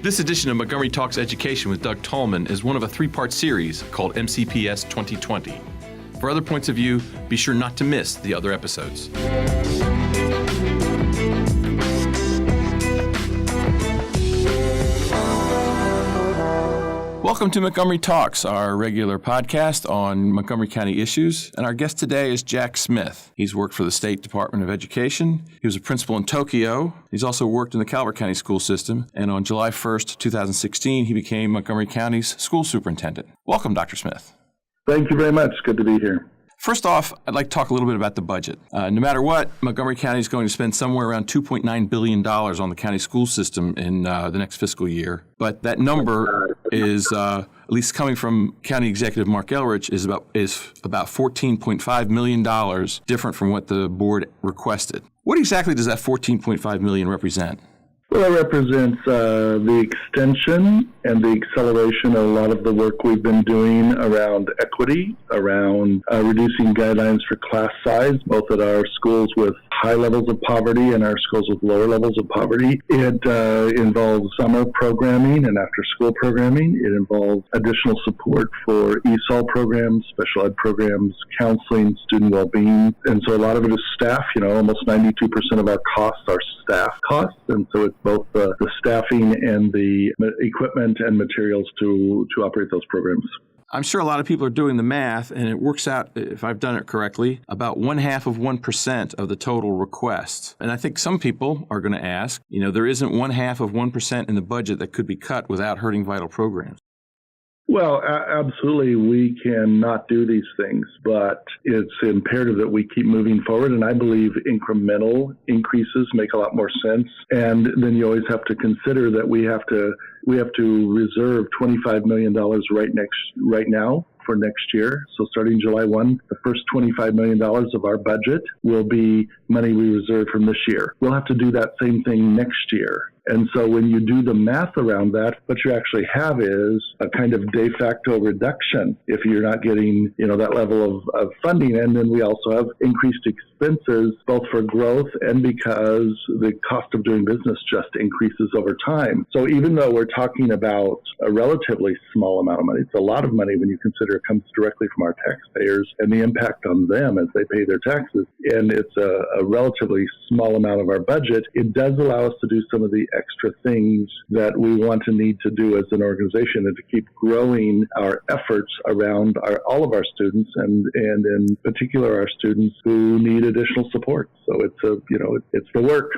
This edition of Montgomery Talks Education with Doug Tallman is one of a three-part series called MCPS 2020. For other points of view, be sure not to miss the other episodes. Welcome to Montgomery Talks, our regular podcast on Montgomery County issues. And our guest today is Jack Smith. He's worked for the State Department of Education. He was a principal in Tokyo. He's also worked in the Calvert County school system. And on July 1st, 2016, he became Montgomery County's school superintendent. Welcome, Dr. Smith. Thank you very much. Good to be here. First off, I'd like to talk a little bit about the budget. No matter what, Montgomery County is going to spend somewhere around $2.9 billion on the county school system in the next fiscal year. But that number is, at least coming from County Executive Mark Elrich, is about $14.5 million different from what the board requested. What exactly does that $14.5 million represent? Well, it represents the extension and the acceleration of a lot of the work we've been doing around equity, around reducing guidelines for class size, both at our schools with high levels of poverty and our schools with lower levels of poverty. It involves summer programming and after-school programming. It involves additional support for ESOL programs, special ed programs, counseling, student well-being. And so a lot of it is staff. Almost 92% of our costs are staff costs. And so it's both the staffing and the equipment and materials to operate those programs. I'm sure a lot of people are doing the math, and it works out, if I've done it correctly, about 0.5% of the total request. And I think some people are going to ask, there isn't 0.5% in the budget that could be cut without hurting vital programs. Well, absolutely, we cannot do these things, but it's imperative that we keep moving forward, and I believe incremental increases make a lot more sense. And then you always have to consider that we have to reserve $25 million right now for next year. So starting July 1, the first $25 million of our budget will be money we reserve from this year. We'll have to do that same thing next year. And so when you do the math around that, what you actually have is a kind of de facto reduction if you're not getting, that level of funding. And then we also have increased expenses, both for growth and because the cost of doing business just increases over time. So even though we're talking about a relatively small amount of money, it's a lot of money when you consider it comes directly from our taxpayers and the impact on them as they pay their taxes. And it's a relatively small amount of our budget. It does allow us to do some of the extra things that we want to need to do as an organization and to keep growing our efforts around all of our students and in particular our students who need additional support. So it's the work.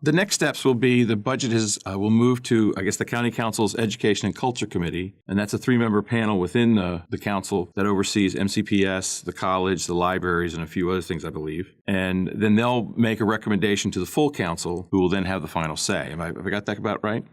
The next steps will be the budget will move to, the County Council's Education and Culture Committee, and that's a 3-member panel within the council that oversees MCPS, the college, the libraries, and a few other things, I believe. And then they'll make a recommendation to the full council, who will then have the final say. Have I got that about right?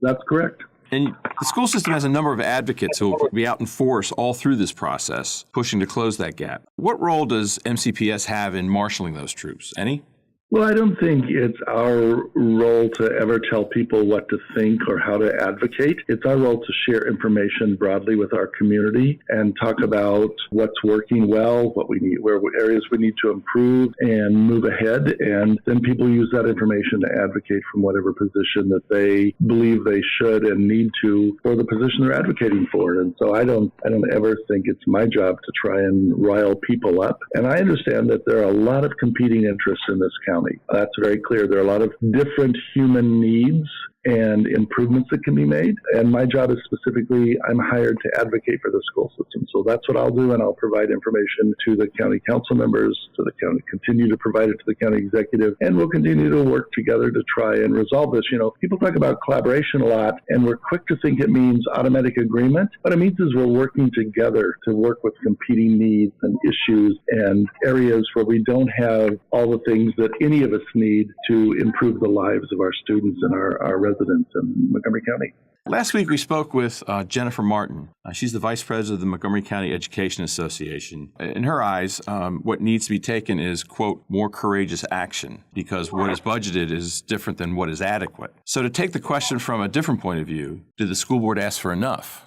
That's correct. And the school system has a number of advocates who will be out in force all through this process, pushing to close that gap. What role does MCPS have in marshaling those troops? Any? Well, I don't think it's our role to ever tell people what to think or how to advocate. It's our role to share information broadly with our community and talk about what's working well, what we need, where areas we need to improve and move ahead. And then people use that information to advocate from whatever position that they believe they should and need to for the position they're advocating for. And so I don't ever think it's my job to try and rile people up. And I understand that there are a lot of competing interests in this county. That's very clear. There are a lot of different human needs and improvements that can be made. And my job is specifically, I'm hired to advocate for the school system. So that's what I'll do, and I'll provide information to the county council members, to the county, continue to provide it to the county executive, and we'll continue to work together to try and resolve this. People talk about collaboration a lot, and we're quick to think it means automatic agreement. What it means is we're working together to work with competing needs and issues and areas where we don't have all the things that any of us need to improve the lives of our students and our residents in Montgomery County. Last week, we spoke with Jennifer Martin. She's the vice president of the Montgomery County Education Association. In her eyes, what needs to be taken is, quote, more courageous action, because what is budgeted is different than what is adequate. So to take the question from a different point of view, did the school board ask for enough?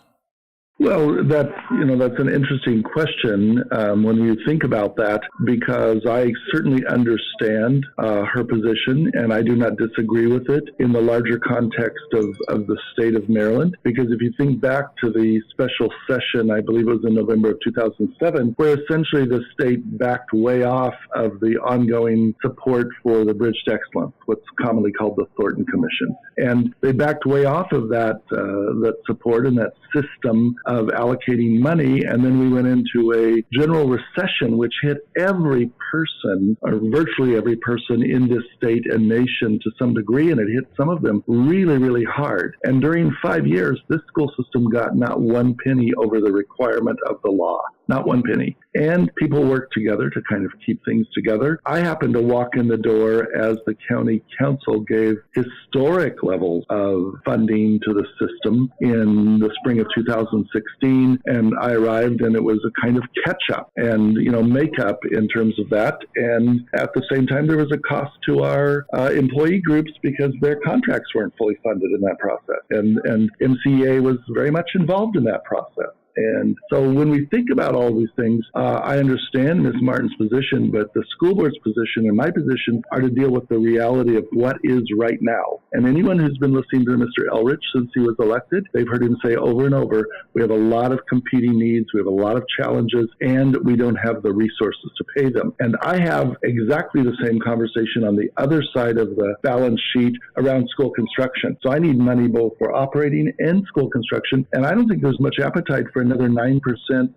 Well, that's an interesting question when you think about that, because I certainly understand her position, and I do not disagree with it in the larger context of the state of Maryland. Because if you think back to the special session, I believe it was in November of 2007, where essentially the state backed way off of the ongoing support for the Bridge to Excellence, what's commonly called the Thornton Commission. And they backed way off of that support and that system of allocating money, and then we went into a general recession which hit every person, or virtually every person in this state and nation to some degree, and it hit some of them really, really hard. And during 5 years, this school system got not one penny over the requirement of the law. Not one penny. And people worked together to kind of keep things together. I happened to walk in the door as the county council gave historic levels of funding to the system in the spring of 2016. And I arrived and it was a kind of catch up and, make up in terms of that. And at the same time, there was a cost to our employee groups because their contracts weren't fully funded in that process. And MCEA was very much involved in that process. And so when we think about all these things, I understand Ms. Martin's position, but the school board's position and my position are to deal with the reality of what is right now. And anyone who's been listening to Mr. Elrich since he was elected, they've heard him say over and over, we have a lot of competing needs, we have a lot of challenges, and we don't have the resources to pay them. And I have exactly the same conversation on the other side of the balance sheet around school construction. So I need money both for operating and school construction, and I don't think there's much appetite for another 9%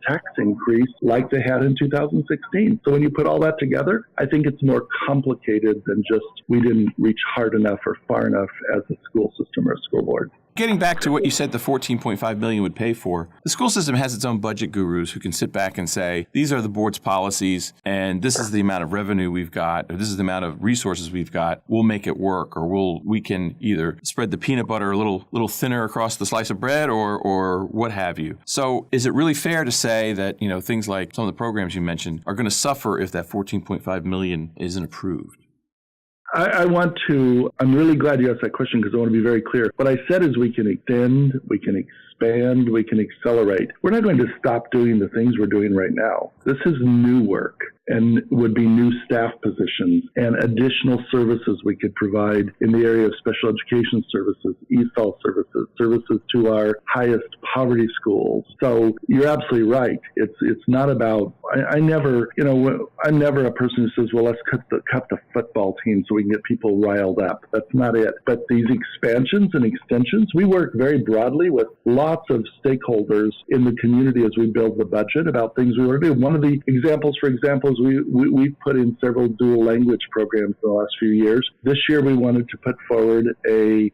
tax increase like they had in 2016. So when you put all that together, I think it's more complicated than just we didn't reach hard enough or far enough as a school system or a school board. Getting back to what you said the $14.5 million would pay for, the school system has its own budget gurus who can sit back and say, these are the board's policies, and this is the amount of revenue we've got, or this is the amount of resources we've got. We'll make it work, or we can either spread the peanut butter a little thinner across the slice of bread, or what have you. So is it really fair to say that things like some of the programs you mentioned are going to suffer if that $14.5 million isn't approved? I'm really glad you asked that question because I want to be very clear. What I said is we can extend, we can expand, we can accelerate. We're not going to stop doing the things we're doing right now. This is new work and would be new staff positions and additional services we could provide in the area of special education services, ESOL services to our highest poverty schools. So you're absolutely right. It's not about, I'm never a person who says, well, let's cut the football team so we can get people riled up. That's not it. But these expansions and extensions, we work very broadly with lots of stakeholders in the community as we build the budget about things we want to do. One of the examples, for example, is we've put in several dual language programs in the last few years. This year we wanted to put forward a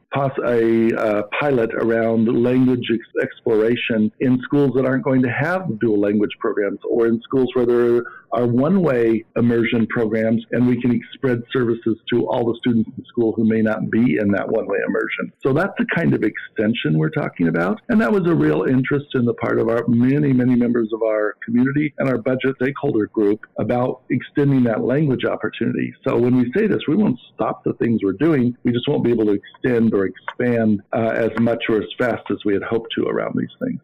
pilot around language exploration in schools that aren't going to have dual language programs, or in schools where there are one-way immersion programs, and we can spread services to all the students in school who may not be in that one-way immersion. So that's the kind of extension we're talking about, and that was a real interest in the part of our many members of our community and our budget stakeholder group about extending that language opportunity. So when we say this, we won't stop the things we're doing, we just won't be able to extend or expand as much or as fast as we had hoped to around these things.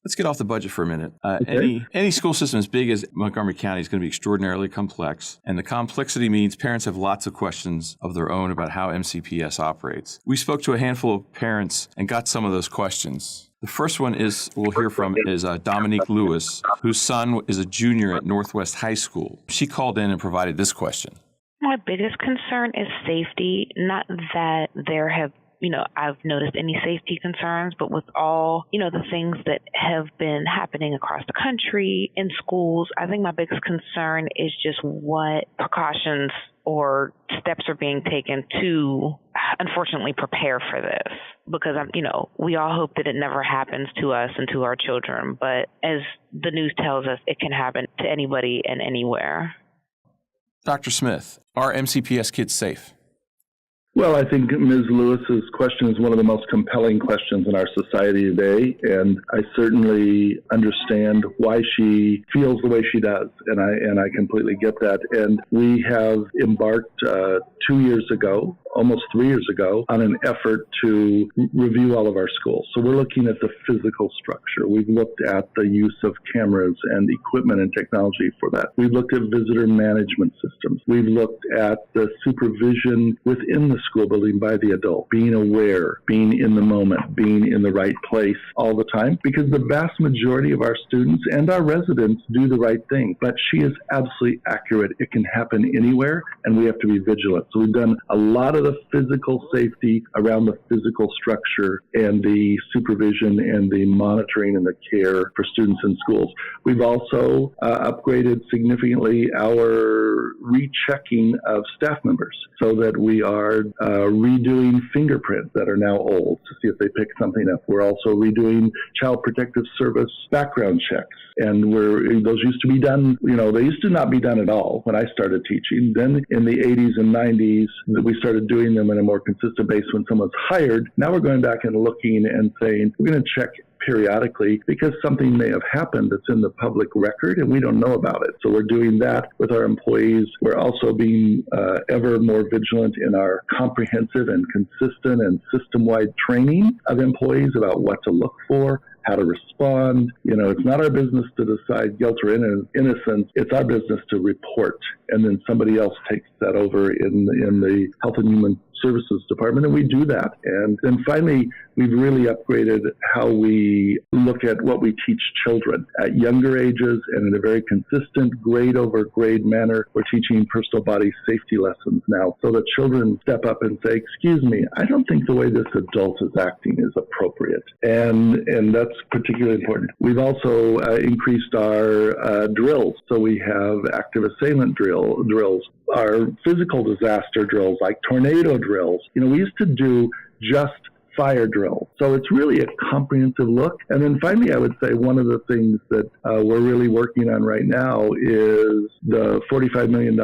Let's get off the budget for a minute. Okay. Any school system as big as Montgomery County is going to be extraordinarily complex, and the complexity means parents have lots of questions of their own about how MCPS operates. We spoke to a handful of parents and got some of those questions. The first one we'll hear from is Dominique Lewis, whose son is a junior at Northwest High School. She called in and provided this question. My biggest concern is safety, not that there have I've noticed any safety concerns, but with all, the things that have been happening across the country in schools, I think my biggest concern is just what precautions or steps are being taken to, unfortunately, prepare for this. Because, we all hope that it never happens to us and to our children. But as the news tells us, it can happen to anybody and anywhere. Dr. Smith, are MCPS kids safe? Well, I think Ms. Lewis's question is one of the most compelling questions in our society today, and I certainly understand why she feels the way she does, and I completely get that. And we have embarked 2 years ago almost 3 years ago on an effort to review all of our schools. So we're looking at the physical structure. We've looked at the use of cameras and equipment and technology for that. We've looked at visitor management systems. We've looked at the supervision within the school building by the adult, being aware, being in the moment, being in the right place all the time, because the vast majority of our students and our residents do the right thing. But she is absolutely accurate. It can happen anywhere, and we have to be vigilant. So we've done a lot of the physical safety around the physical structure and the supervision and the monitoring and the care for students in schools. We've also upgraded significantly our rechecking of staff members so that we are redoing fingerprints that are now old to see if they pick something up. We're also redoing Child Protective Service background checks. And those used to be done, they used to not be done at all when I started teaching. Then in the 80s and 90s, we started doing them on a more consistent basis when someone's hired. Now we're going back and looking and saying, we're going to check periodically because something may have happened that's in the public record and we don't know about it. So we're doing that with our employees. We're also being ever more vigilant in our comprehensive and consistent and system-wide training of employees about what to look for, how to respond. It's not our business to decide guilt or innocence. It's our business to report. And then somebody else takes that over in the Health and Human Services Department, and we do that. And then finally, we've really upgraded how we look at what we teach children at younger ages and in a very consistent grade over grade manner. We're teaching personal body safety lessons now so that children step up and say, excuse me, I don't think the way this adult is acting is appropriate. And that's particularly important. We've also increased our drills. So we have active assailant drills, our physical disaster drills like tornado drills. We used to do just fire drill. So it's really a comprehensive look. And then finally, I would say one of the things that we're really working on right now is the $45 million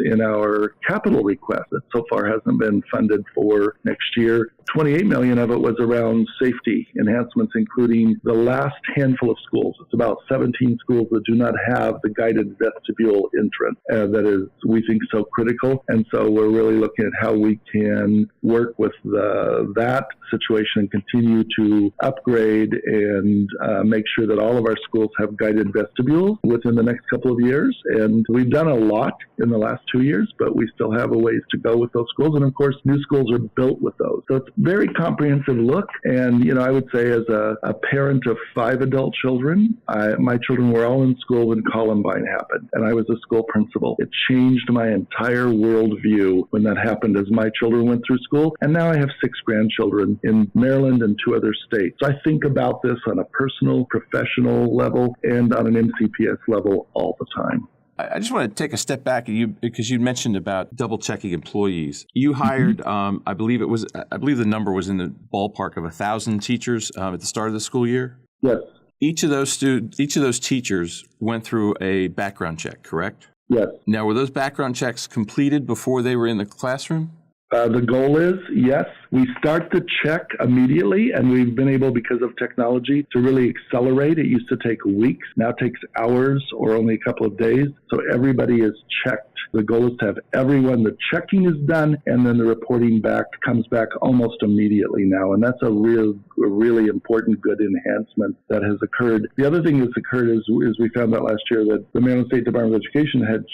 in our capital request that so far hasn't been funded for next year. $28 million of it was around safety enhancements, including the last handful of schools. It's about 17 schools that do not have the guided vestibule entrance that is, we think, so critical. And so we're really looking at how we can work with that situation and continue to upgrade and make sure that all of our schools have guided vestibules within the next couple of years. And we've done a lot in the last 2 years, but we still have a ways to go with those schools. And of course, new schools are built with those. So it's a very comprehensive look. And, I would say as a parent of 5 adult children, my children were all in school when Columbine happened. And I was a school principal. It changed my entire worldview when that happened as my children went through school. And now I have 6 grandchildren in Maryland and 2 other states. So I think about this on a personal, professional level and on an MCPS level all the time. I just want to take a step back because you mentioned about double checking employees. You hired, I believe the number was in the ballpark of 1,000 teachers at the start of the school year. Yes. Each of those teachers went through a background check, correct? Yes. Now, were those background checks completed before they were in the classroom? The goal is, yes, we start the check immediately, and we've been able, because of technology, to really accelerate. It used to take weeks. Now it takes hours or only a couple of days. So everybody is checked. The goal is to have everyone, the checking is done, and then the reporting comes back almost immediately now. And that's a really important, good enhancement that has occurred. The other thing that's occurred is we found out last year that the Maryland State Department of Education had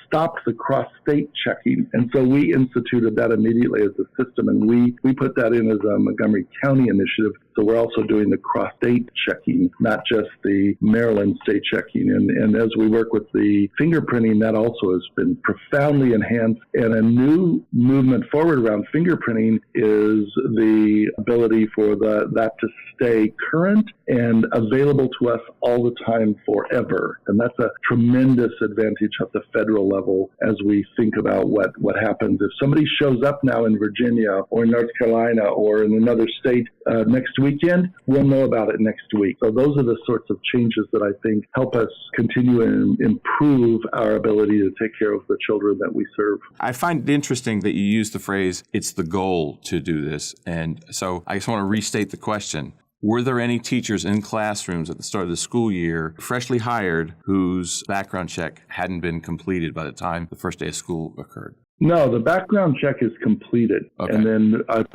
stopped the cross-state checking. And so we instituted that immediately as a system, and we put that in as a Montgomery County initiative. So we're also doing the cross-state checking, not just the Maryland state checking. And as we work with the fingerprinting, that also has been profoundly enhanced. And a new movement forward around fingerprinting is the ability for that to stay current and available to us all the time forever. And that's a tremendous advantage at the federal level as we think about what happens. If somebody shows up now in Virginia or in North Carolina or in another state next weekend, we'll know about it next week. So those are the sorts of changes that I think help us continue and improve our ability to take care of the children that we serve. I find it interesting that you use the phrase, it's the goal to do this. And so I just want to restate the question. Were there any teachers in classrooms at the start of the school year, freshly hired, whose background check hadn't been completed by the time the first day of school occurred? No, the background check is completed. Okay. And then it's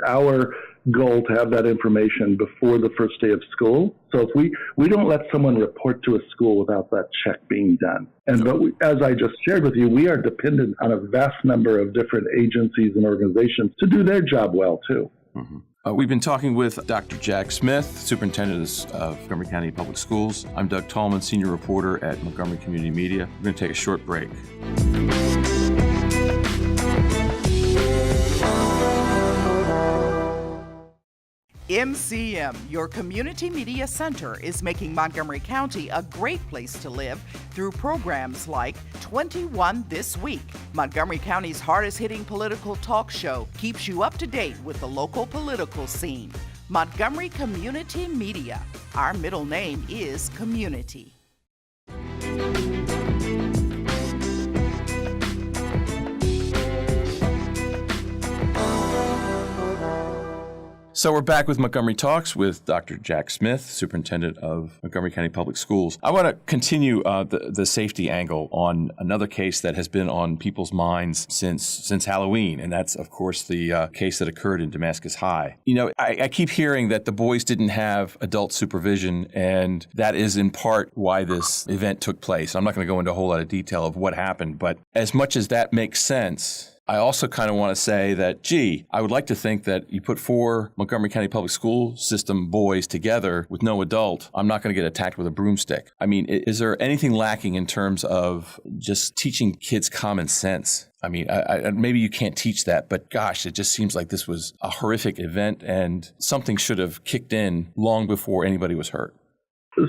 our goal to have that information before the first day of school. So if we don't let someone report to a school without that check being done. But as I just shared with you, we are dependent on a vast number of different agencies and organizations to do their job well, too. Mm-hmm. We've been talking with Dr. Jack Smith, Superintendent of Montgomery County Public Schools. I'm Doug Tallman, Senior Reporter at Montgomery Community Media. We're going to take a short break. MCM, your community media center, is making Montgomery County a great place to live through programs like 21 This Week. Montgomery County's hardest-hitting political talk show keeps you up to date with the local political scene. Montgomery Community Media. Our middle name is Community. So we're back with Montgomery Talks with Dr. Jack Smith, Superintendent of Montgomery County Public Schools. I want to continue the safety angle on another case that has been on people's minds since Halloween, and that's, of course, the case that occurred in Damascus High. You know, I keep hearing that the boys didn't have adult supervision, and that is in part why this event took place. I'm not going to go into a whole lot of detail of what happened, but as much as that makes sense, I also kind of want to say that, I would like to think that you put 4 Montgomery County Public School System boys together with no adult, I'm not going to get attacked with a broomstick. I mean, is there anything lacking in terms of just teaching kids common sense? I mean, maybe you can't teach that, but gosh, it just seems like this was a horrific event and something should have kicked in long before anybody was hurt.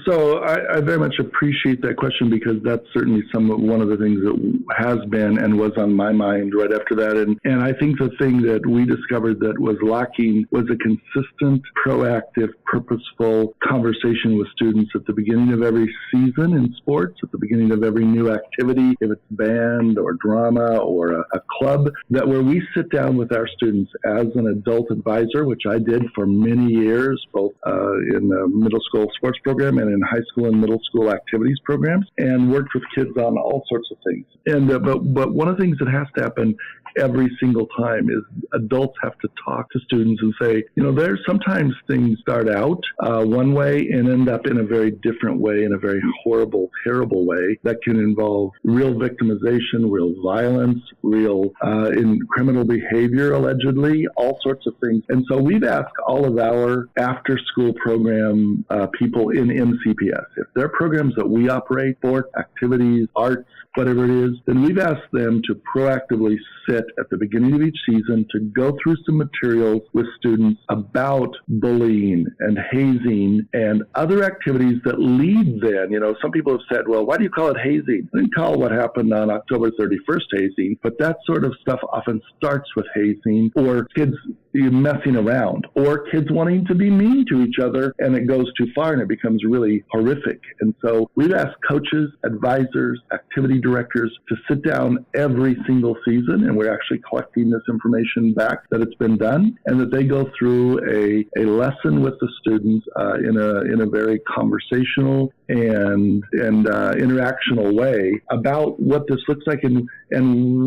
So I very much appreciate that question, because that's certainly one of the things that has been and was on my mind right after that. And I think the thing that we discovered that was lacking was a consistent, proactive, purposeful conversation with students at the beginning of every season in sports, at the beginning of every new activity, if it's band or drama or a club, that where we sit down with our students as an adult advisor, which I did for many years, both in the middle school sports program and in high school and middle school activities programs, and worked with kids on all sorts of things. And but one of the things that has to happen every single time is adults have to talk to students and say, you know, there's sometimes things start out one way and end up in a very different way, in a very horrible, terrible way that can involve real victimization, real violence, real in criminal behavior, allegedly, all sorts of things. And so we've asked all of our after-school program people in MCPS, if there are programs that we operate for, activities, arts, whatever it is, then we've asked them to proactively sit at the beginning of each season to go through some materials with students about bullying and hazing and other activities that lead then. You know, some people have said, well, why do you call it hazing? I didn't call what happened on October 31st hazing, but that sort of stuff often starts with hazing or kids messing around or kids wanting to be mean to each other, and it goes too far and it becomes really horrific. And so we've asked coaches, advisors, activity directors to sit down every single season, and we're actually collecting this information back that it's been done, and that they go through a lesson with the students in a very conversational and interactional way about what this looks like and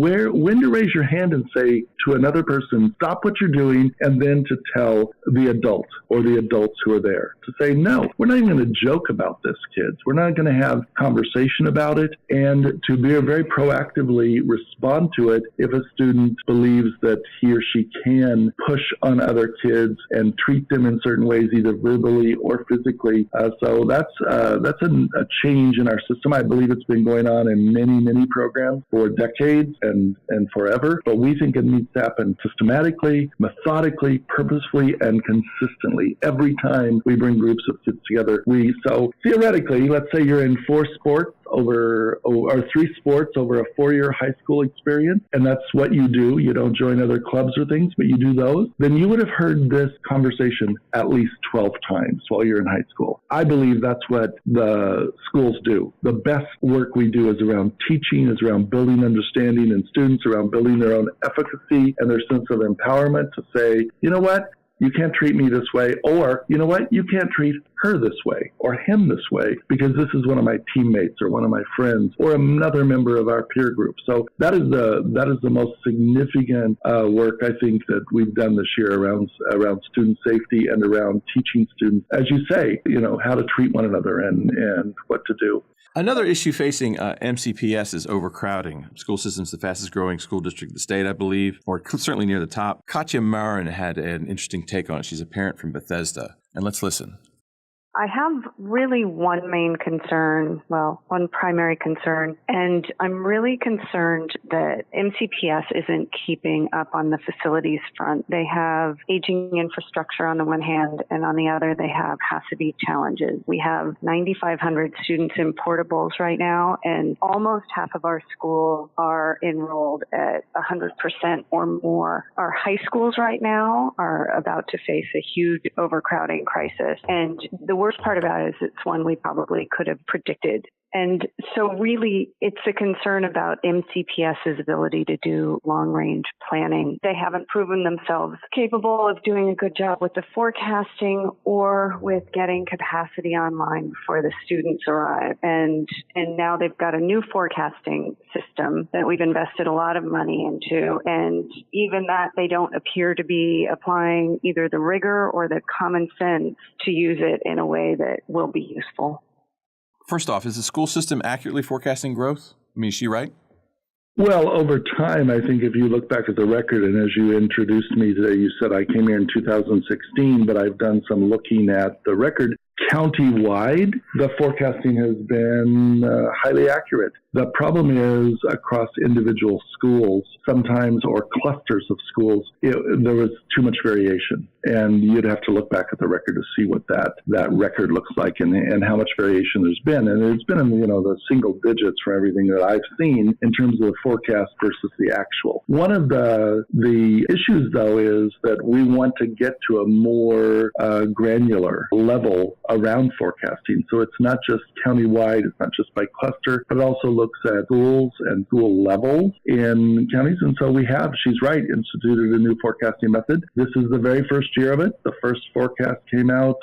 when to raise your hand and say to another person, stop what you're doing, and then to tell the adult or the adults who are there to say, no, we're not even going to joke about this, kids. We're not going to have conversation about it, and to very proactively respond to it if a student believes that he or she can push on other kids and treat them in certain ways, either verbally or physically. So that's a change in our system. I believe it's been going on in many programs for decades and forever, but we think it needs to happen systematically, methodically, purposefully, and consistently every time we bring groups of kids together. So theoretically, let's say you're in 4 sports or 3 sports over a 4-year high school experience, and that's what you do. You don't join other clubs or things, but you do those. Then you would have heard this conversation at least 12 times while you're in high school. I believe that's what the schools do. The best work we do is around teaching, is around building understanding in students, around building their own efficacy and their sense of empowerment to say, you know what? You can't treat me this way. Or, you know what? You can't treat her this way or him this way because this is one of my teammates or one of my friends or another member of our peer group. So that is the most significant work I think that we've done this year around student safety and around teaching students, as you say, how to treat one another and what to do. Another issue facing MCPS is overcrowding. School system's the fastest growing school district in the state, I believe, or certainly near the top. Katya Marin had an interesting take on it. She's a parent from Bethesda. And let's listen. I have really one primary concern, and I'm really concerned that MCPS isn't keeping up on the facilities front. They have aging infrastructure on the one hand, and on the other, they have capacity challenges. We have 9,500 students in portables right now, and almost half of our schools are enrolled at 100% or more. Our high schools right now are about to face a huge overcrowding crisis, and the worst part about it is it's one we probably could have predicted. And so really, it's a concern about MCPS's ability to do long-range planning. They haven't proven themselves capable of doing a good job with the forecasting or with getting capacity online before the students arrive. And now they've got a new forecasting system that we've invested a lot of money into. And even that, they don't appear to be applying either the rigor or the common sense to use it in a way that will be useful. First off, is the school system accurately forecasting growth? I mean, is she right? Well, over time, I think if you look back at the record, and as you introduced me today, you said I came here in 2016, but I've done some looking at the record. Countywide, the forecasting has been highly accurate. The problem is across individual schools, sometimes, or clusters of schools, there was too much variation. And you'd have to look back at the record to see what that record looks like and how much variation there's been. And it's been in the single digits for everything that I've seen in terms of the forecast versus the actual. One of the issues, though, is that we want to get to a more granular level around forecasting. So it's not just countywide, it's not just by cluster, but it also looks at schools and school levels in counties. And so we have, she's right, instituted a new forecasting method. This is the very first year of it. The first forecast came out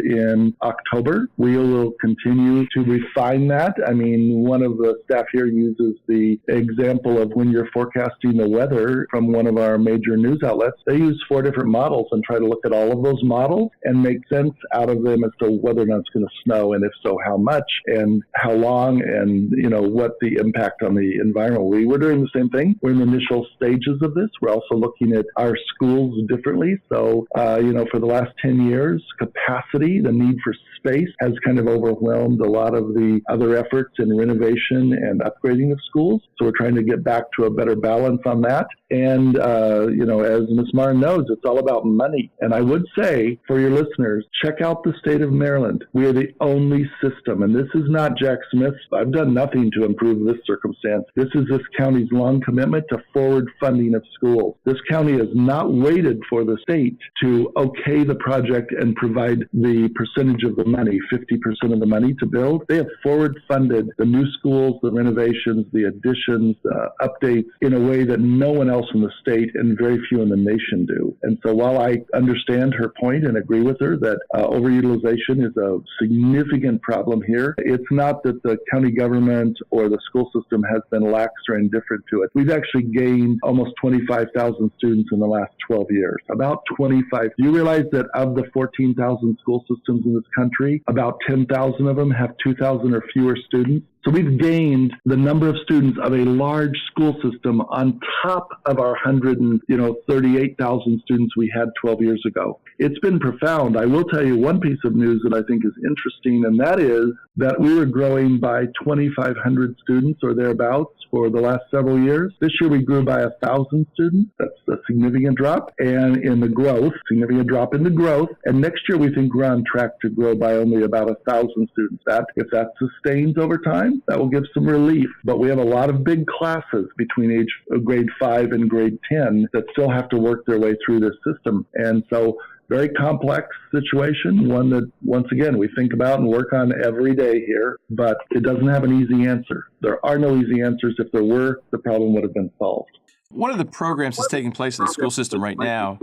in October. We will continue to refine that. I mean, one of the staff here uses the example of when you're forecasting the weather from one of our major news outlets. They use 4 different models and try to look at all of those models and make sense out of them as to whether or not it's going to snow, and if so, how much and how long, and what the impact on the environment. We're doing the same thing. We're in the initial stages of this. We're also looking at our schools differently. So, for the last 10 years, capacity, the need for space, has kind of overwhelmed a lot of the other efforts in renovation and upgrading of schools. So we're trying to get back to a better balance on that. And, as Ms. Marin knows, it's all about money. And I would say, for your listeners, check out the state of Maryland. We are the only system, and this is not Jack Smith's. I've done nothing to improve this circumstance. This is this county's long commitment to forward funding of schools. This county has not waited for the state to okay the project and provide the percentage of the money, 50% of the money to build. They have forward funded the new schools, the renovations, the additions, updates in a way that no one else in the state and very few in the nation do. And so while I understand her point and agree with her that overutilization is a significant problem here, it's not that the county government or the school system has been lax or indifferent to it. We've actually gained almost 25,000 students in the last 12 years. About 25. Do you realize that of the 14,000 school systems in this country, about 10,000 of them have 2,000 or fewer students? So we've gained the number of students of a large school system on top of our 138,000 students we had 12 years ago. It's been profound. I will tell you one piece of news that I think is interesting, and that is that we were growing by 2,500 students or thereabouts for the last several years. This year we grew by 1,000 students. That's a significant drop. And in the growth, significant drop in the growth. And next year we think we're on track to grow by only about 1,000 students. If that sustains over time, that will give some relief. But we have a lot of big classes between grade 5 and grade 10 that still have to work their way through this system. And so very complex situation, one that, once again, we think about and work on every day here, but it doesn't have an easy answer. There are no easy answers. If there were, the problem would have been solved. One of the programs that's taking place in the school system right now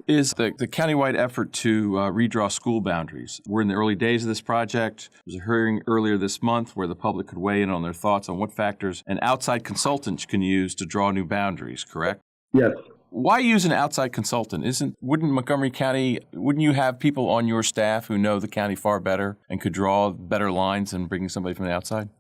is the countywide effort to redraw school boundaries. We're in the early days of this project. There was a hearing earlier this month where the public could weigh in on their thoughts on what factors an outside consultant can use to draw new boundaries, correct? Yes. Why use an outside consultant? Wouldn't Montgomery County, wouldn't you have people on your staff who know the county far better and could draw better lines than bringing somebody from the outside?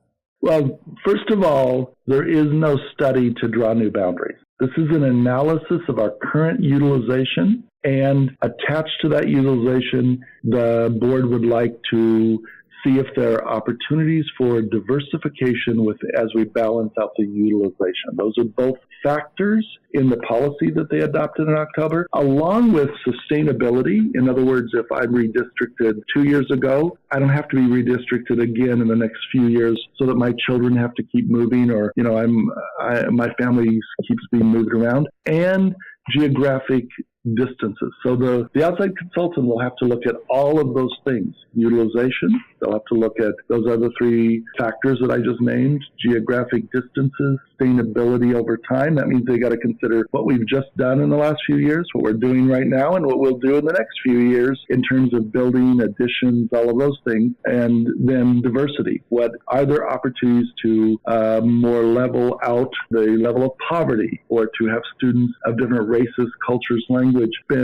Well, first of all, there is no study to draw new boundaries. This is an analysis of our current utilization, and attached to that utilization, the board would like to see if there are opportunities for diversification as we balance out the utilization. Those are both factors in the policy that they adopted in October, along with sustainability. In other words, if I'm redistricted 2 years ago, I don't have to be redistricted again in the next few years so that my children have to keep moving, or my family keeps being moved around, and geographic distances. So the outside consultant will have to look at all of those things. Utilization, they'll have to look at those other three factors that I just named, geographic distances, sustainability over time. That means they got to consider what we've just done in the last few years, what we're doing right now, and what we'll do in the next few years in terms of building, additions, all of those things. And then diversity. What are there opportunities to more level out the level of poverty, or to have students of different races, cultures, language be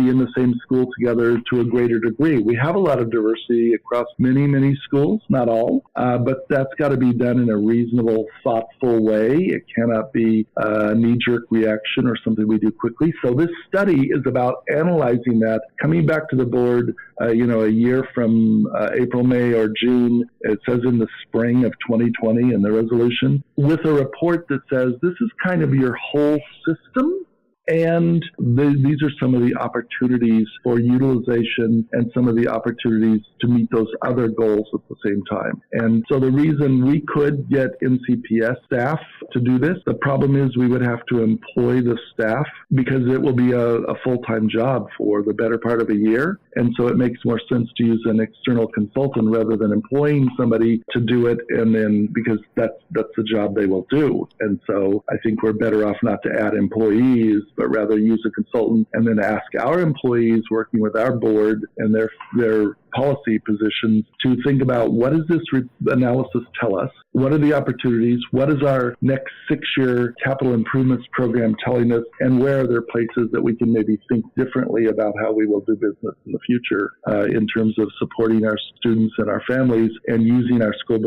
in the same school together to a greater degree? We have a lot of diversity across many, many schools, not all, but that's got to be done in a reasonable, thoughtful way. It cannot be a knee-jerk reaction or something we do quickly. So this study is about analyzing that, coming back to the board, a year from April, May, or June. It says in the spring of 2020 in the resolution, with a report that says this is kind of your whole system. And these are some of the opportunities for utilization and some of the opportunities to meet those other goals at the same time. And so the reason we could get MCPS staff to do this, the problem is we would have to employ the staff because it will be a full-time job for the better part of a year. And so it makes more sense to use an external consultant rather than employing somebody to do it, and then because that's the job they will do. And so I think we're better off not to add employees, but rather use a consultant and then ask our employees working with our board and their policy positions to think about, what does this analysis tell us? What are the opportunities? What is our next 6-year capital improvements program telling us? And where are there places that we can maybe think differently about how we will do business in the future in terms of supporting our students and our families and using our school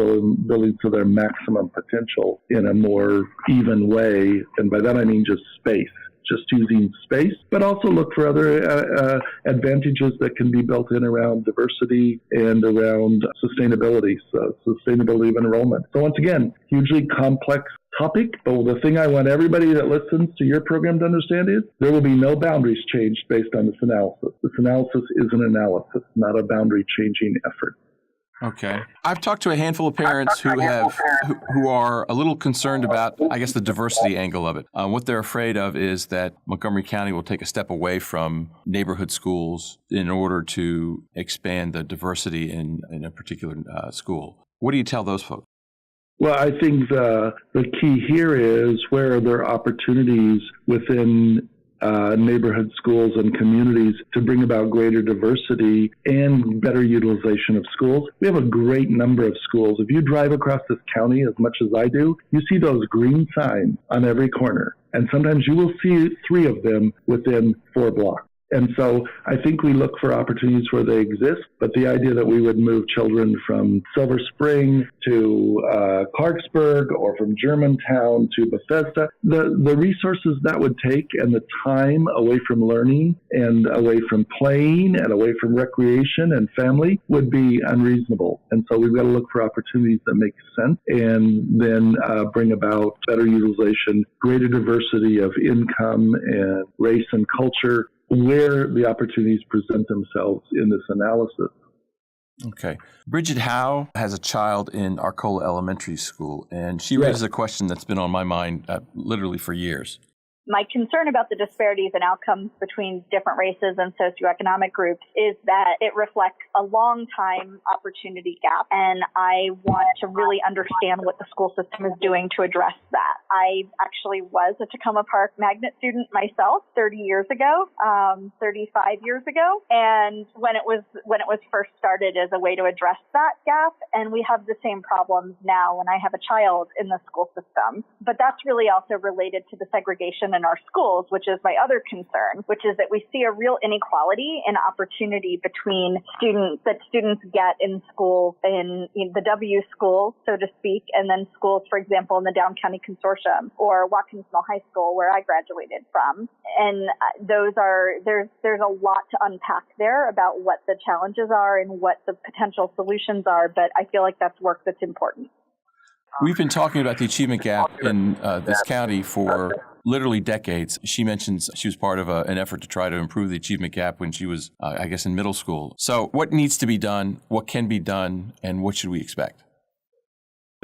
buildings to their maximum potential in a more even way? And by that I mean just space. Just using space, but also look for other advantages that can be built in around diversity and around sustainability, so sustainability of enrollment. So once again, hugely complex topic, but the thing I want everybody that listens to your program to understand is there will be no boundaries changed based on this analysis. This analysis is an analysis, not a boundary changing effort. Okay. I've talked to a handful of parents who are a little concerned about, I guess, the diversity angle of it. What they're afraid of is that Montgomery County will take a step away from neighborhood schools in order to expand the diversity in a particular school. What do you tell those folks? Well, I think the key here is where are there opportunities within neighborhood schools and communities to bring about greater diversity and better utilization of schools. We have a great number of schools. If you drive across this county as much as I do, you see those green signs on every corner. And sometimes you will see 3 of them within 4 blocks. And so I think we look for opportunities where they exist, but the idea that we would move children from Silver Spring to Clarksburg or from Germantown to Bethesda, the resources that would take and the time away from learning and away from playing and away from recreation and family would be unreasonable. And so we've got to look for opportunities that make sense and then bring about better utilization, greater diversity of income and race and culture, where the opportunities present themselves in this analysis. Okay. Bridget Howe has a child in Arcola Elementary School, and she raises a question that's been on my mind literally for years. My concern about the disparities in outcomes between different races and socioeconomic groups is that it reflects a long time opportunity gap. And I want to really understand what the school system is doing to address that. I actually was a Tacoma Park magnet student myself 30 years ago, 35 years ago. And when it was first started as a way to address that gap, and we have the same problems now when I have a child in the school system. But that's really also related to the segregation in our schools, which is my other concern, which is that we see a real inequality in opportunity between students get in school in the W school, so to speak, and then schools, for example, in the Down County Consortium or Watkins Mill High School, where I graduated from. And there's a lot to unpack there about what the challenges are and what the potential solutions are, but I feel like that's work that's important. We've been talking about the achievement gap in this county for literally decades. She mentions she was part of an effort to try to improve the achievement gap when she was, I guess, in middle school. So what needs to be done, what can be done, and what should we expect?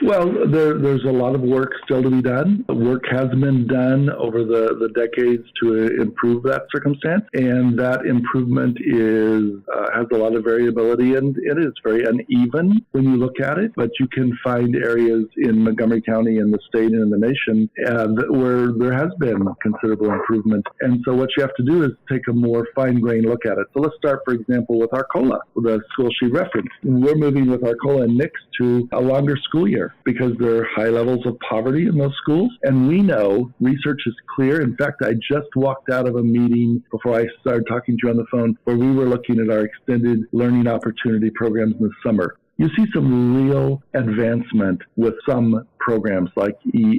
Well, there's a lot of work still to be done. Work has been done over the decades to improve that circumstance, and that improvement has a lot of variability, and it is very uneven when you look at it. But you can find areas in Montgomery County and the state and in the nation where there has been considerable improvement. And so what you have to do is take a more fine-grained look at it. So let's start, for example, with Arcola, the school she referenced. We're moving with Arcola and Nix to a longer school year, because there are high levels of poverty in those schools. And we know research is clear. In fact, I just walked out of a meeting before I started talking to you on the phone where we were looking at our extended learning opportunity programs in the summer. You see some real advancement with some programs like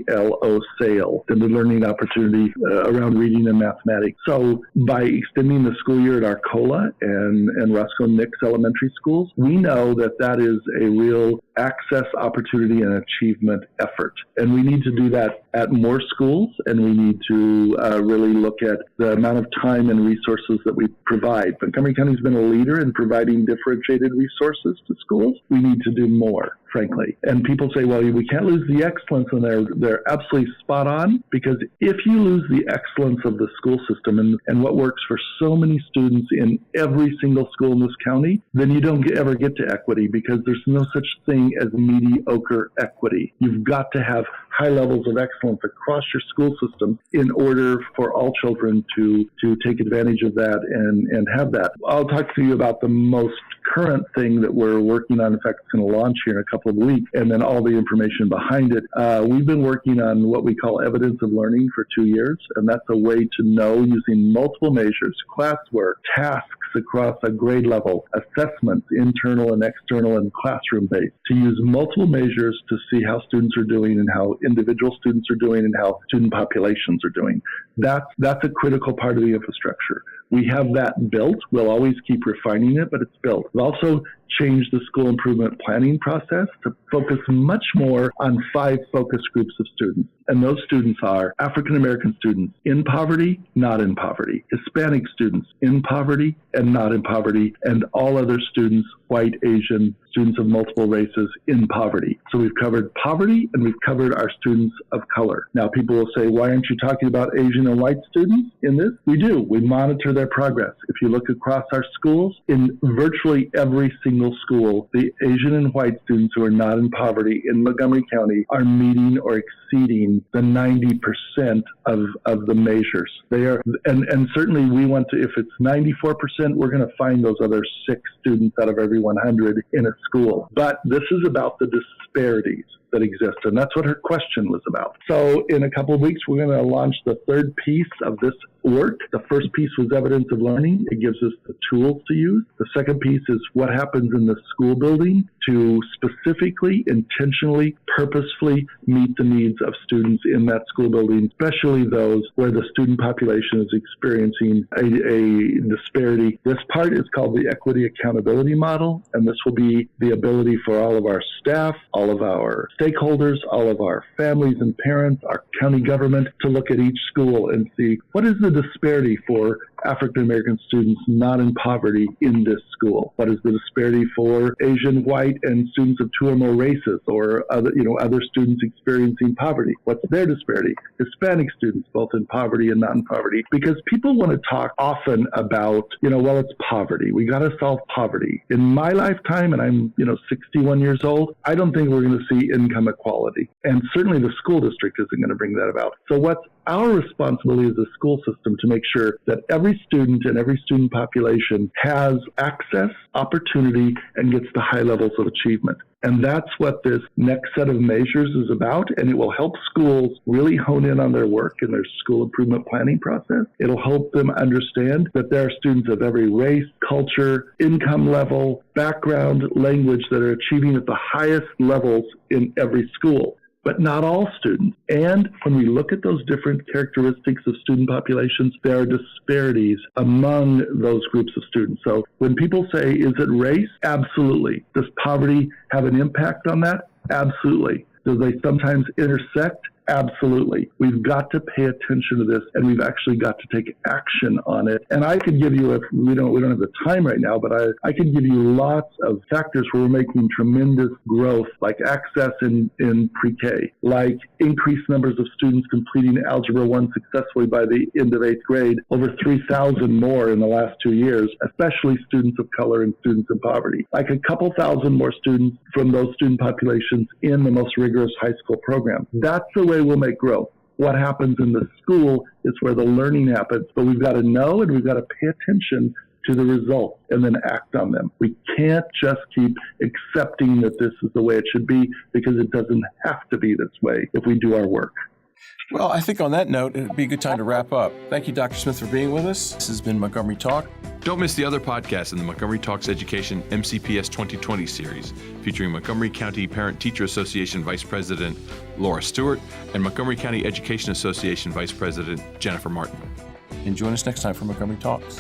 ELO SAIL, and the learning opportunity around reading and mathematics. So by extending the school year at Arcola and Roscoe Nix elementary schools, we know that is a real access opportunity and achievement effort. And we need to do that at more schools, and we need to really look at the amount of time and resources that we provide. Montgomery County has been a leader in providing differentiated resources to schools. We need to do more, frankly. And people say, well, we can't lose the excellence, and they're absolutely spot on, because if you lose the excellence of the school system and what works for so many students in every single school in this county, then you don't ever get to equity, because there's no such thing as mediocre equity. You've got to have high levels of excellence across your school system in order for all children to take advantage of that and have that. I'll talk to you about the most current thing that we're working on. In fact, it's going to launch here in a couple of weeks, and then all the information behind it. We've been working on what we call evidence of learning for 2 years, and that's a way to know using multiple measures, classwork, tasks across a grade level, assessments, internal and external and classroom-based, to use multiple measures to see how students are doing and how individual students are doing and how student populations are doing. That's a critical part of the infrastructure. We have that built. We'll always keep refining it, but it's built. We've also changed the school improvement planning process to focus much more on 5 focus groups of students. And those students are African American students in poverty, not in poverty, Hispanic students in poverty and not in poverty, and all other students, white, Asian, students of multiple races in poverty. So we've covered poverty and we've covered our students of color. Now people will say, why aren't you talking about Asian and white students in this? We do. We monitor their progress. If you look across our schools, in virtually every single school, the Asian and white students who are not in poverty in Montgomery County are meeting or exceeding the 90% of the measures. They are, and certainly we want to, if it's 94%, we're going to find those other 6 students out of every 100 in a school. But this is about the disparities that exist, and that's what her question was about. So in a couple of weeks, we're going to launch the 3rd piece of this work. The first piece was evidence of learning. It gives us the tools to use. The second piece is what happens in the school building to specifically, intentionally, purposefully meet the needs of students in that school building, especially those where the student population is experiencing a disparity. This part is called the equity accountability model, and this will be the ability for all of our staff, all of our stakeholders, all of our families and parents, our county government, to look at each school and see what is the disparity for African American students not in poverty in this school? What is the disparity for Asian, white, and students of two or more races, or other students experiencing poverty? What's their disparity? Hispanic students, both in poverty and not in poverty. Because people want to talk often about, well, it's poverty. We got to solve poverty. In my lifetime, and I'm, 61 years old, I don't think we're going to see income equality. And certainly the school district isn't going to bring that about. So what's our responsibility as a school system to make sure that every student and every student population has access, opportunity, and gets to high levels of achievement. And that's what this next set of measures is about, and it will help schools really hone in on their work and their school improvement planning process. It'll help them understand that there are students of every race, culture, income level, background, language that are achieving at the highest levels in every school. But not all students. And when we look at those different characteristics of student populations, there are disparities among those groups of students. So when people say, is it race? Absolutely. Does poverty have an impact on that? Absolutely. Do they sometimes intersect? Absolutely. We've got to pay attention to this, and we've actually got to take action on it. And I could give you, we don't have the time right now, but I could give you lots of factors where we're making tremendous growth, like access in pre-K, like increased numbers of students completing Algebra 1 successfully by the end of 8th grade, over 3,000 more in the last 2 years, especially students of color and students in poverty, like a couple thousand more students from those student populations in the most rigorous high school program. That's the way we'll make growth. What happens in the school is where the learning happens, but we've got to know and we've got to pay attention to the results and then act on them. We can't just keep accepting that this is the way it should be, because it doesn't have to be this way if we do our work. Well, I think on that note, it would be a good time to wrap up. Thank you, Dr. Smith, for being with us. This has been Montgomery Talk. Don't miss the other podcasts in the Montgomery Talks Education MCPS 2020 series, featuring Montgomery County Parent-Teacher Association Vice President Laura Stewart and Montgomery County Education Association Vice President Jennifer Martin. And join us next time for Montgomery Talks.